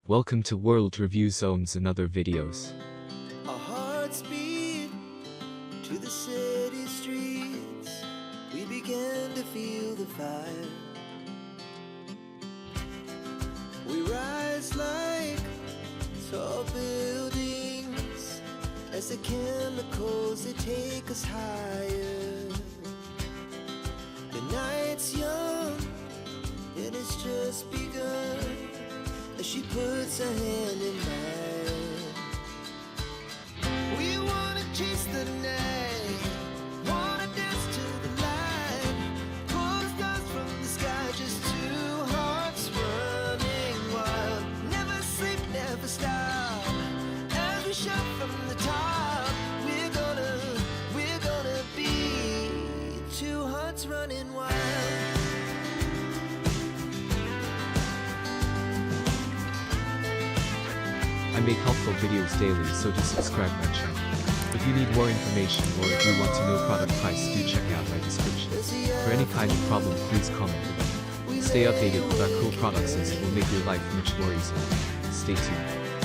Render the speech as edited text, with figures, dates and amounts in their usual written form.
Welcome to World Review Zone's and other videos. Our hearts beat to the city streets. We began to feel the fire. We rise like tall buildings as the chemicals, they take us higher. The night's young and it's just begun as she puts her hand in mine. We wanna chase the night, wanna dance to the light, pull the stars from the sky, just two hearts running wild. Never sleep, never stop, as we shout from the top. We're gonna be two hearts running wild. I make helpful videos daily, so do subscribe my channel. If you need more information or if you want to know product price, do check out my description. For any kind of problem, please comment below. Stay updated with our cool products as it will make your life much more easier. Stay tuned.